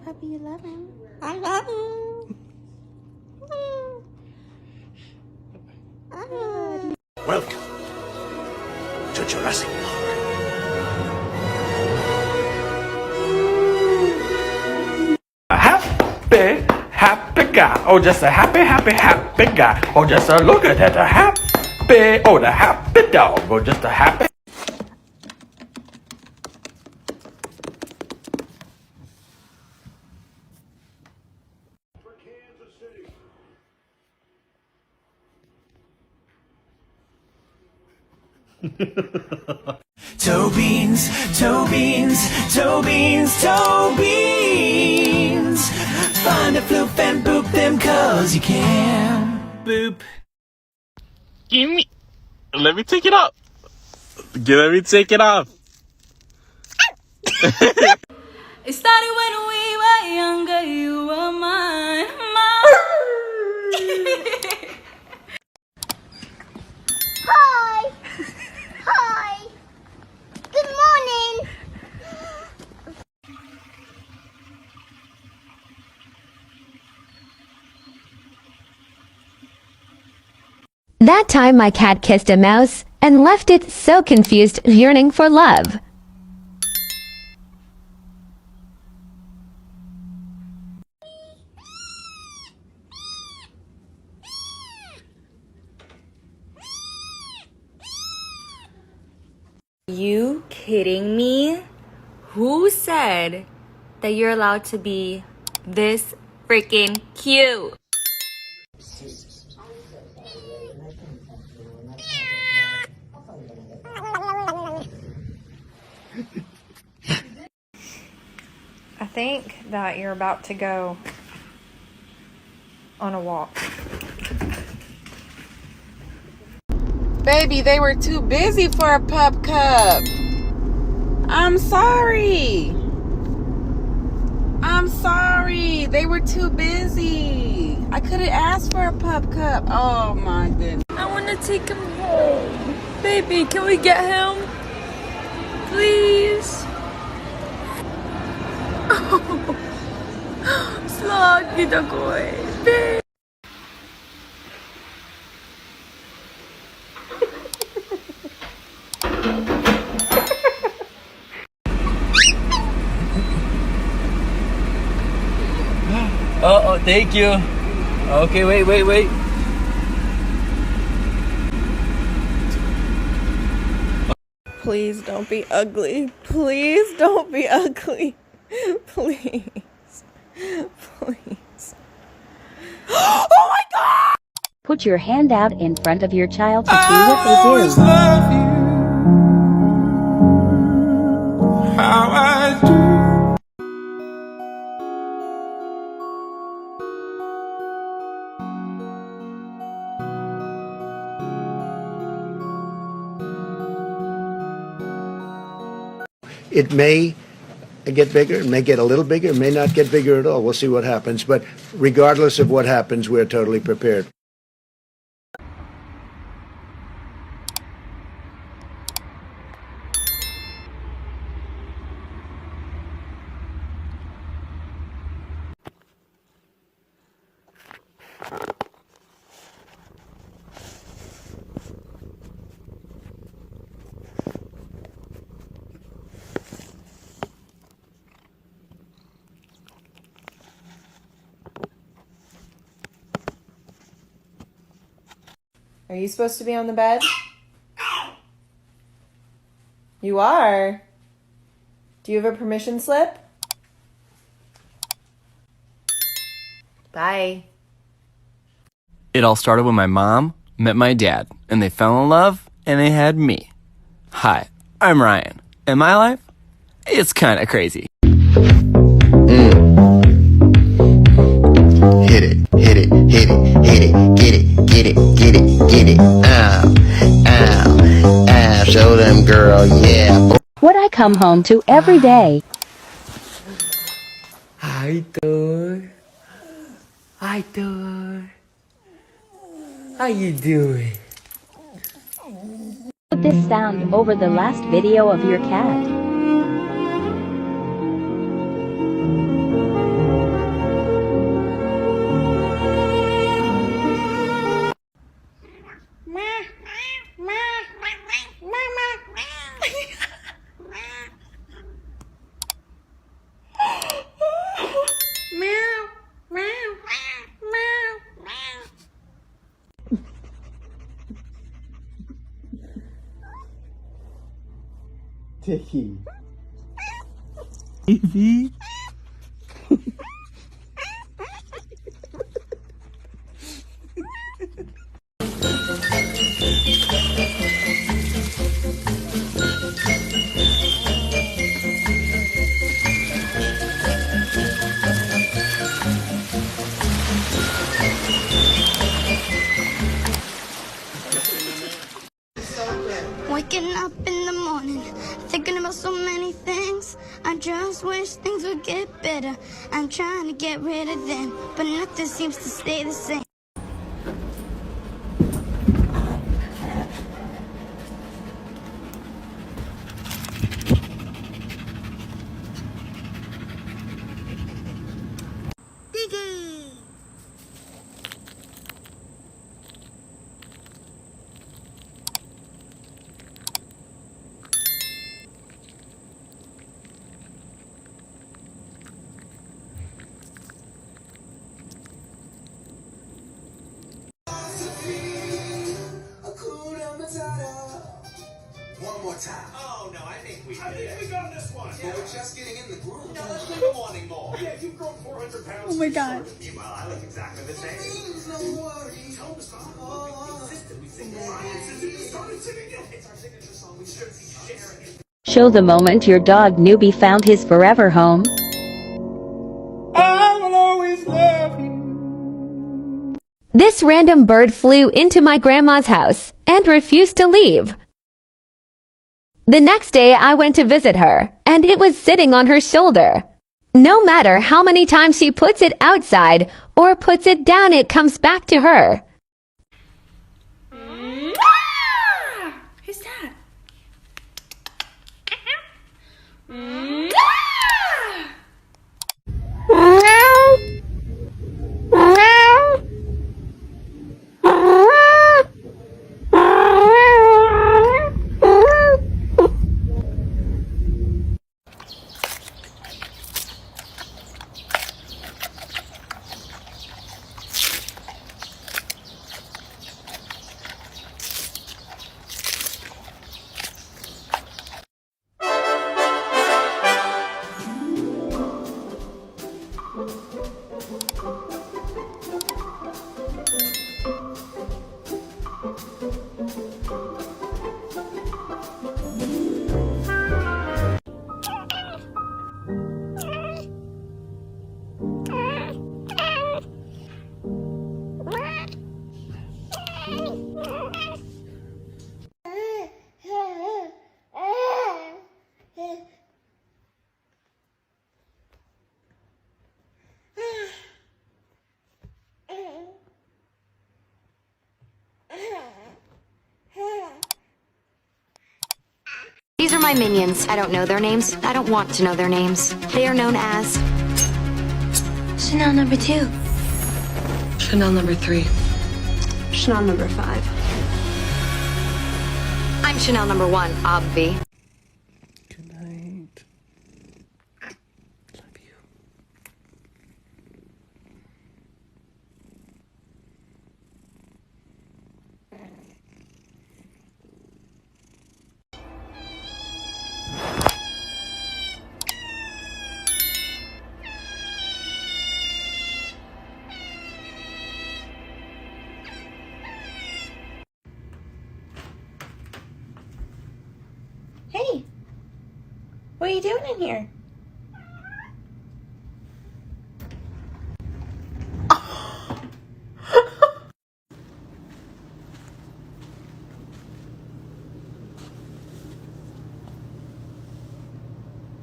puppy, you love him. I love him. Welcome to Jurassic Park. A happy guy. Oh, just a happy guy. Oh, just a look at that. The happy dog. Oh, just a happy. Toe beans, toe beans, toe beans, toe beans. Find a floof and boop them cause you can. Boop. Give me. Let me take it off. Let me take it off. It started when we were younger, you were mine. Hi. Hi. Good morning. That time my cat kissed a mouse and left it so confused, yearning for love. You kidding me? Who said that you're allowed to be this freaking cute? I think that you're about to go on a walk. Baby, they were too busy for a pup cup. I'm sorry. I'm sorry. They were too busy. I could have asked for a pup cup. Oh my goodness. I want to take him home. Baby, can we get him? Please? Slagi da ko eh. Oh, thank you. Okay, wait. Please don't be ugly. Please don't be ugly. Please. Please. Oh my God! Put your hand out in front of your child to see what they do. Love you. How I do. It may get bigger, it may get a little bigger, it may not get bigger at all. We'll see what happens. But regardless of what happens, we're totally prepared. Are you supposed to be on the bed? You are? Do you have a permission slip? Bye. It all started when my mom met my dad, and they fell in love, and they had me. Hi, I'm Ryan, and my life? It's kind of crazy. Hit it, hit it, hit it, hit it, get it, get it, get it, get it. Ow, ow, ow, show them, girl, yeah. What I come home to every day. Hi, Thor. Hi, Thor. How you doing? Put this sound over the last video of your cat. Dicky. Evie. Waking up in the morning, thinking about so many things. I just wish things would get better. I'm trying to get rid of them, but nothing seems to stay the same. Diggy! One more time. Oh no, I think we got this one. Yeah, we're just getting in the groove. No, let's keep wanting more. Yeah, you've grown 400 pounds. Oh my god. Well, I look exactly the same. No worries. Tell the song. We sing the song. We started singing it. It's our signature song. We should be sharing it. Show the moment your dog Newbie found his forever home. I will always love you. This random bird flew into my grandma's house and refused to leave. The next day I went to visit her, and it was sitting on her shoulder. No matter how many times she puts it outside or puts it down, it comes back to her. Who's that? These are my minions. I don't know their names. I don't want to know their names. They are known as Chanel number 2. Chanel number 3. Chanel number 5. I'm Chanel number 1, obvi. Good night. Love you. Hey, what are you doing in here?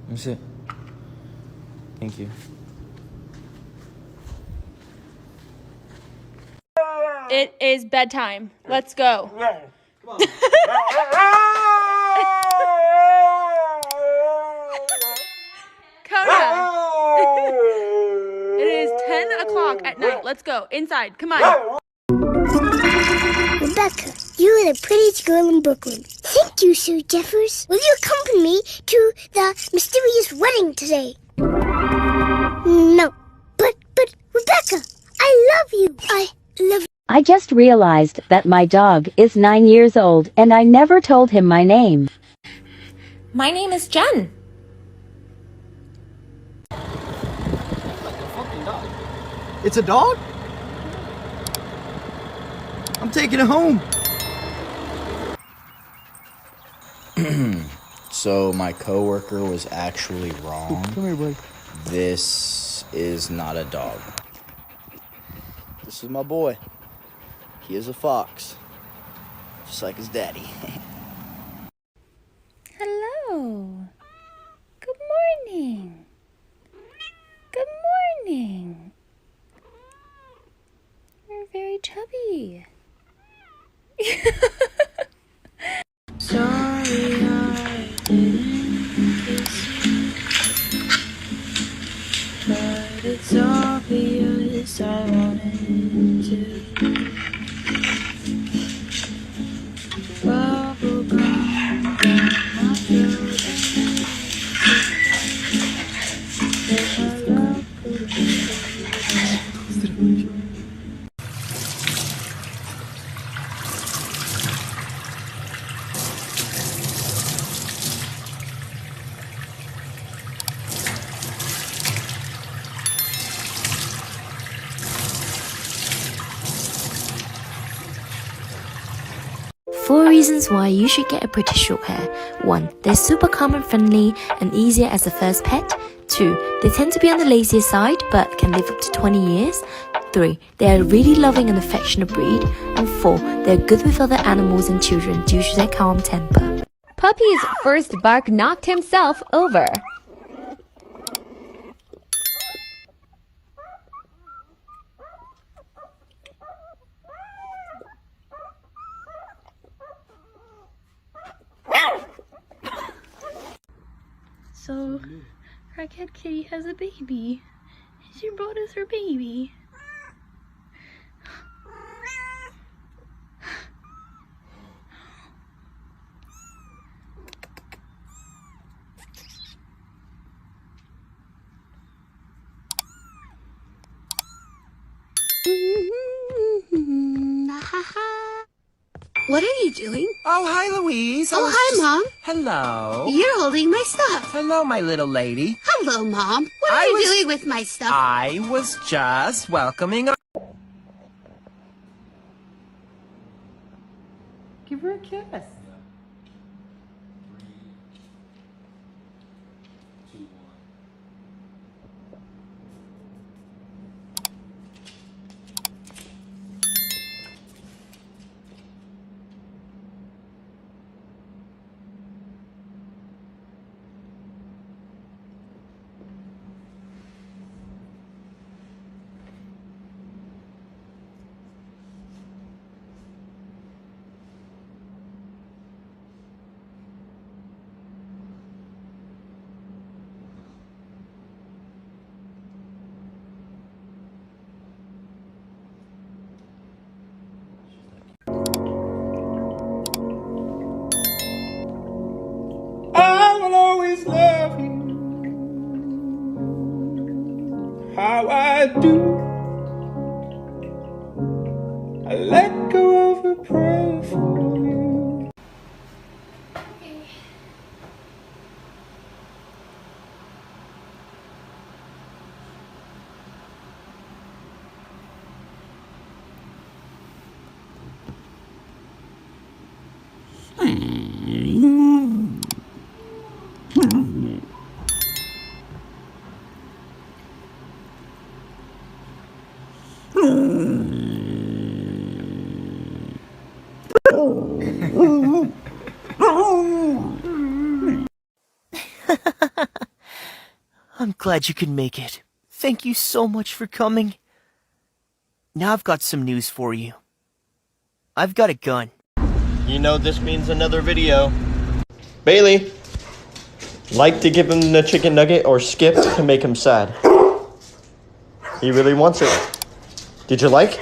That's it. Thank you. It is bedtime. Let's go. Come on. Coda. It is 10 o'clock at night. Let's go. Inside. Come on. Rebecca, you are the prettiest girl in Brooklyn. Thank you, Sir Jeffers. Will you accompany me to the mysterious wedding today? No. But, Rebecca, I love you. I love you. I just realized that my dog is 9 years old and I never told him my name. My name is Jen. It's a dog? I'm taking it home. So my coworker was actually wrong. Come here, buddy. This is not a dog. This is my boy. He is a fox. Just like his daddy. Hello. Good morning. Good morning. You're very chubby. Sorry I didn't kiss you, but it's obvious I wanted to. Bubble gum down my throat, and my love could be. Four reasons why you should get a British Shorthair. 1. They're super calm and friendly and easier as a first pet. 2. They tend to be on the lazier side but can live up to 20 years. 3. They are a really loving and affectionate breed. And 4. They're good with other animals and children due to their calm temper. Puppy's first bark knocked himself over. So, Crackhead Kitty has a baby. She brought us her baby. What are you doing? Oh, hi, Louise. Oh, hi, Mom. Hello. You're holding my stuff. Hello, my little lady. Hello, Mom. What are you doing with my stuff? I was just welcoming. Give her a kiss. I will always love you how I do. I let go of a prayer for you. I'm glad you could make it. Thank you so much for coming. Now I've got some news for you. I've got a gun. You know this means another video. Bailey, like to give him the chicken nugget or skip to make him sad? He really wants it. Did you like?